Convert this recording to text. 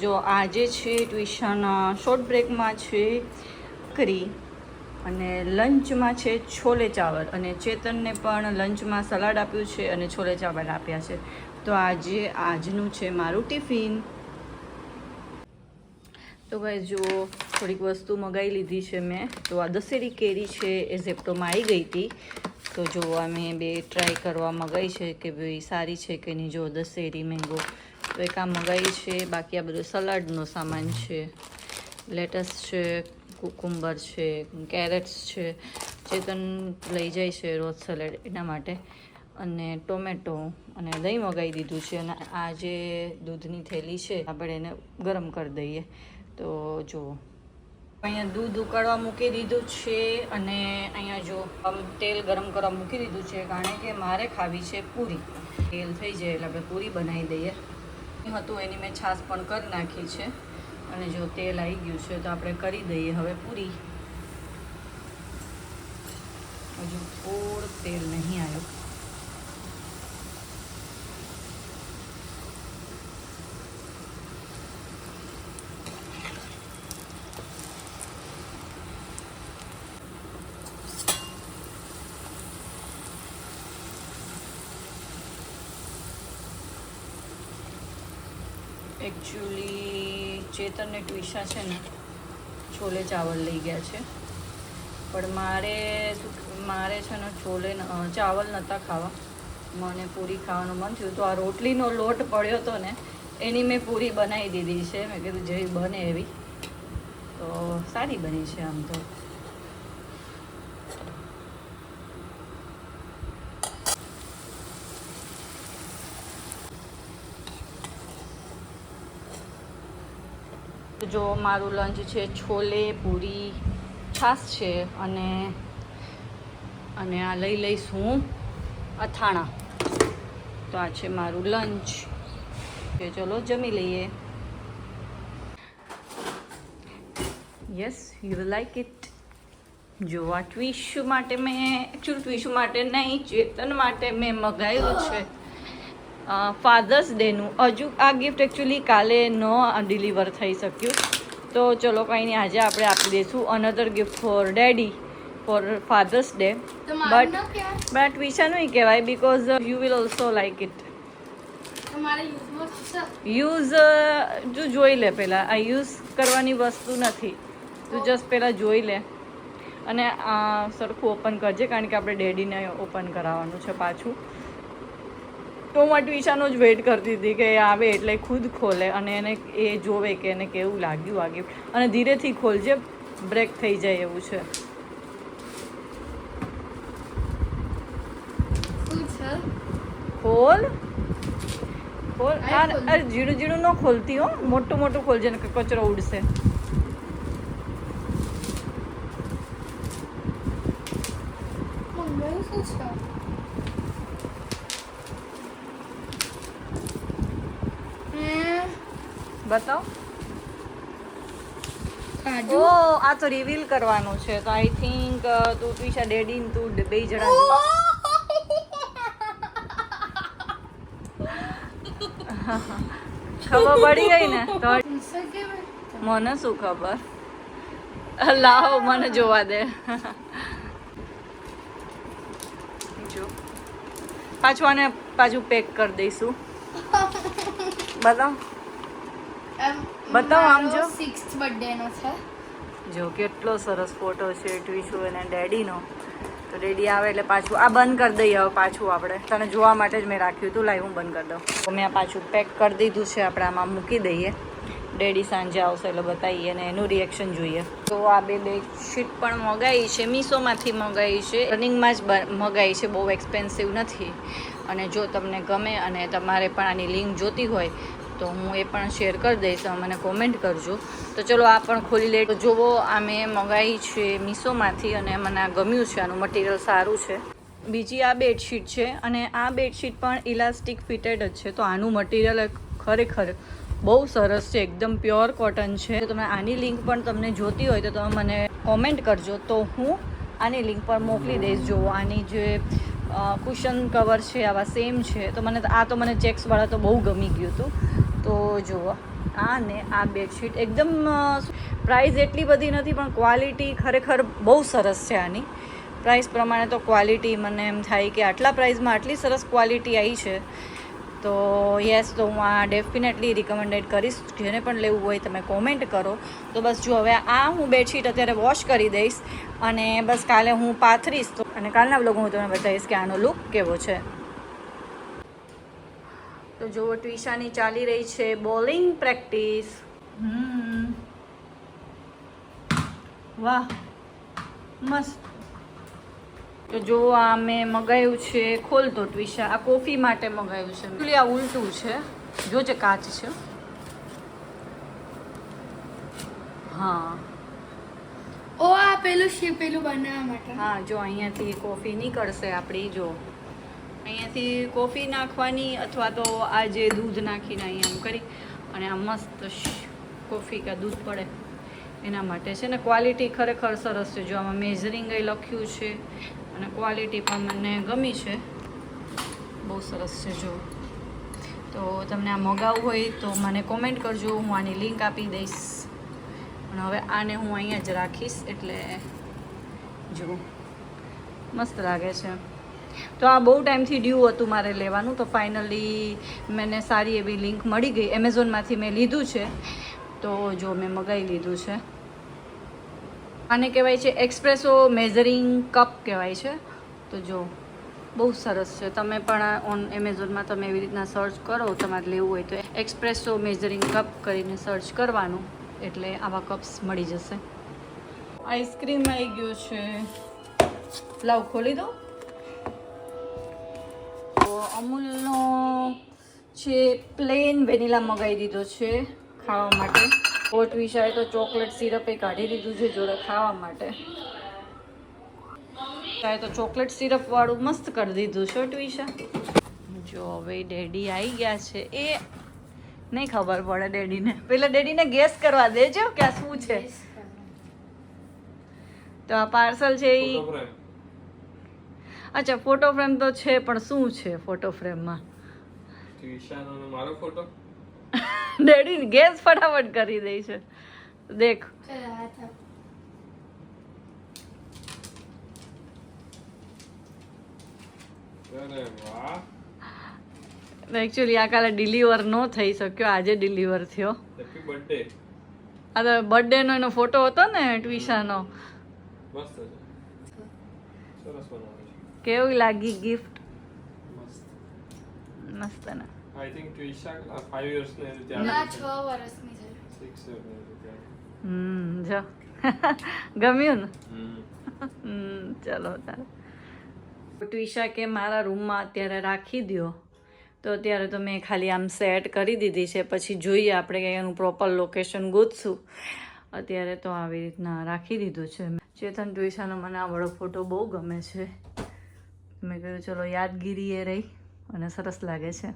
જો આજે છે ટ્યુશન શોર્ટ બ્રેકમાં છે કરી અને લંચમાં છે છોલે ચાવલ અને ચેતનને પણ લંચમાં સલાડ આપ્યું છે અને છોલે ચાવલ આપ્યા છે. તો આજનું છે મારું ટિફિન. તો ભાઈ જો થોડીક વસ્તુ મંગાવી લીધી છે મેં. તો આ દશેરી કેરી છે એ ઝેપ્ટોમાં આવી ગઈ હતી. તો જો આ મેં બે ટ્રાય કરવા મંગાવી છે કે ભાઈ સારી છે કે નહીં. જો દશેરી મેંગો તો એક આ મંગાવી છે. બાકી આ બધું સલાડનો સામાન છે. લેટસ છે, કુકુંબર છે, કેરેટ્સ છે. ચેતન લઈ જાય છે રોજ સલાડ એના માટે. અને ટોમેટો અને દહીં મંગાવી દીધું છે. અને આ જે દૂધની થેલી છે આપણે એને ગરમ કરી દઈએ. તો જુઓ અહીંયા દૂધ ઉકાળવા મૂકી દીધું છે અને અહીંયા જો તેલ ગરમ કરવા મૂકી દીધું છે. કારણ કે મારે ખાવી છે પૂરી. તેલ થઈ જાય એટલે આપણે પૂરી બનાવી દઈએ. હતું એની મેં છાશ પણ કરી નાખી છે. અને જો તેલ આવી ગયું છે તો આપણે કરી દઈએ હવે પૂરી. હજુ થોડું તેલ નહીં આવ્યું. એકચ્યુઅલી ચેતનને ટ્યુશન છે ને છોલે ચાવલ લઈ ગયા છે. પણ મારે છે ને ચાવલ નહોતા ખાવા. મને પૂરી ખાવાનું મન થયું. તો આ રોટલીનો લોટ પડ્યો હતો ને એની મેં પૂરી બનાવી દીધી છે. મેં કીધું જેવી બને એવી. તો સારી બની છે આમ તો. જો મારું લંચ છે છોલે પૂરી છાશ છે અને આ લઈ લઈશું અથાણા. તો આ છે મારું લંચ. ચલો જમી લઈએ. Yes you will like it. જો આ ટ્વિશુ માટે મેં ટ્વિશુ માટે નહીં ચેતન માટે મેં મંગાવ્યું છે ફાધર્સ ડેનું. હજુ આ ગિફ્ટ એકચ્યુઅલી કાલે ન ડિલિવર થઈ શક્યું. તો ચલો કંઈ નહીં, આજે આપણે આપી દઈશું another gift for daddy for father's day. But Twisha નહીં કહેવાય because you will also like it. Use તું જોઈ લે પહેલાં. આ યુઝ કરવાની વસ્તુ નથી. તું જસ્ટ પહેલાં જોઈ લે અને સરખું ઓપન કરજે. કારણ કે આપણે ડેડીને ઓપન કરાવવાનું છે પાછું. તો હું ટ્વિશાનો જ વેઇટ કરતી હતી કે એ આવે એટલે ખુદ ખોલે અને એને એ જોવે કે એને કેવું લાગ્યું આ ગિફ્ટ. અને ધીરેથી ખોલજે, બ્રેક થઈ જાય એવું છે. ખોલ ખોલ. અરે ઝીણું ઝીણું ન ખોલતી હો, મોટું મોટું ખોલજે ને કચરો ઉડશે. બતાવ. ઓ આ તો રિવીલ કરવાનું છે. તો આઈ થિંક તું ટ્વિશા ડેડી ને તું બે જણા ખબર પડી ગઈ ને. તો મને શું ખબર. લાવ મને જોવા દે. જો પાછું પેક કરી દઈશું. બતાવ બતાવો આમ. જો 6th બર્થડે નો છે. જો કેટલો સરસ ફોટો છે ટ્વિશુ અને ડેડીનો. તો ડેડી આવે એટલે પાછું આ બંધ કરી દઈએ. હવે પાછું આપણે તને જોવા માટે જ મેં રાખ્યું હતું. લાઈ હું બંધ કરી દઉં. તો મેં પાછું પેક કરી દીધું છે. આપણે આમાં મૂકી દઈએ. ડેડી સાંજે આવશે એટલે બતાવીએ અને એનું રિએક્શન જોઈએ. તો આ બે બેડશીટ પણ મંગાવી છે. મીશોમાંથી મંગાવી છે. રનિંગમાં જ મંગાવી છે. બહુ એક્સપેન્સિવ નથી. અને જો તમને ગમે અને તમારે પણ આની લિંક જોતી હોય તો હું એ પણ શેર કરી દઈશ. મને કોમેન્ટ કરજો. તો ચલો આ પણ ખોલી લે. તો જુઓ આ મેં મંગાવી છે મીશોમાંથી અને મને આ ગમ્યું છે. આનું મટીરિયલ સારું છે. બીજી આ બેડશીટ છે અને આ બેડશીટ પણ ઇલાસ્ટિક ફિટેડ જ છે. તો આનું મટીરિયલ ખરેખર બહુ સરસ છે. એકદમ પ્યોર કોટન છે. તમે આની લિંક પણ તમને જોતી હોય તો તમે મને કોમેન્ટ કરજો. તો હું આની લિંક પર મોકલી દઈશ. જુઓ આની જે કુશન કવર છે આવા સેમ છે. તો મને ચેક્સવાળા તો બહુ ગમી ગયું હતું. તો જુઓ આ ને આ બેડશીટ એકદમ પ્રાઇસ એટલી બધી નથી પણ ક્વોલિટી ખરેખર બહુ સરસ છે આની. પ્રાઇસ પ્રમાણે તો ક્વોલિટી મને એમ થાય કે આટલા પ્રાઇસમાં આટલી સરસ ક્વોલિટી આવી છે તો યસ, તો હું આ ડેફિનેટલી રિકમેન્ડેડ કરીશ. જેને પણ લેવું હોય તમે કોમેન્ટ કરો. તો બસ જો હવે આ હું બેડશીટ અત્યારે વોશ કરી દઈશ અને બસ કાલે હું પાથરીશ તો અને કાલના વ્લોગ હું તમને બતાવીશ કે આનો લુક કેવો છે. તો જો ટ્વિશાની ચાલી રહી છે બોલિંગ પ્રેક્ટિસ. વાહ મસ્ત. તો જો આ મેં મગાવ્યું છે, ખોલતો ટ્વિશા, આ કોફી માટે મગાવ્યું છે. એકચ્યુઅલી આ ઉલટું છે, જોજે કાચ છે. હા ઓ આ પેલું બનાવવા માટે. હા જો અહીંયાથી કોફી નીકળશે આપણી. જો અહીંયાથી કોફી નાખવાની અથવા તો આ જે દૂધ નાખીને અહીંયા આમ કરી અને આ મસ્ત કોફી કા દૂધ પડે એના માટે છે ને. ક્વોલિટી ખરેખર સરસ છે. જો આમાં મેઝરિંગ એ લખ્યું છે અને ક્વોલિટી પણ મને ગમી છે, બહુ સરસ છે. જો તો તમને આ મગાવવું હોય તો મને કોમેન્ટ કરજો, હું આની લિંક આપી દઈશ. અને હવે આને હું અહીંયા જ રાખીશ એટલે જો મસ્ત લાગે છે. તો આ બહુ ટાઈમથી ડ્યુ હતું મારે લેવાનું, તો ફાઇનલી મને સારી એવી લિંક મળી ગઈ. એમેઝોનમાંથી મેં લીધું છે તો જો મેં મગાવી લીધું છે. આને કહેવાય છે એક્સપ્રેસો મેઝરિંગ કપ કહેવાય છે. તો જો બહુ સરસ છે. તમે પણ ઓન એમેઝોનમાં તમે એવી રીતના સર્ચ કરો, તમારે લેવું હોય તો એક્સપ્રેસો મેઝરિંગ કપ કરીને સર્ચ કરવાનું એટલે આવા કપ્સ મળી જશે. આઈસ્ક્રીમ આવી ગયો છે, લાવ ખોલી દો. તો અમૂલનો છે પ્લેન વેનીલા મગાવી દીધો છે ખાવા માટે. હોટ વિશાએ તો ચોકલેટ સિરપ એ કાઢી દીધું છે જોડે ખાવા માટે. તો ચોકલેટ સિરપ વાળું મસ્ત કરી દીધું છે ટ્વિશા. જો હવે ડેડી આવી ગયા છે. એ નહીં ખબર પડે ડેડીને. પેલા ડેડીને ગેસ કરવા દેજો કે આ શું છે. તો આ પાર્સલ છે એ અચ્છા ફોટો ફ્રેમ તો છે પણ શું છે ફોટો ફ્રેમમાં? મારો ફોટો. ડેડી ગેસ ફટાફટ કરી દે છે. દેખ એકચ્યુઅલી આ કાલે ડિલિવર ન થઈ શક્યો, આજે ડિલિવર થયો. Happy birthday. આ તો બર્થડે નો એનો ફોટો હતો ને ટ્વિશાનો. મસ્ત છે, સરસ બનાવ્યો છે. કેવી લાગી ગિફ્ટ? મસ્ત મસ્ત ને. આઈ થિંક ટ્વિશા 5 years ને ના 6 વર્ષની છે. 6 years ને ત્યાં. જો ગમ્યું ને? ચલો તારે. ટ્વિશા કે મારા રૂમમાં અત્યારે રાખી દો, તો અત્યારે તો મેં ખાલી આમ સેટ કરી દીધી છે. પછી જોઈએ આપણે કંઈ એનું પ્રોપર લોકેશન ગોતશું. અત્યારે તો આવી રીતના રાખી દીધું છે. ચેતન ટ્વિશાનો મને આ વડો ફોટો બહુ ગમે છે. મેં કહ્યું ચલો યાદગીરી એ રહી અને સરસ લાગે છે.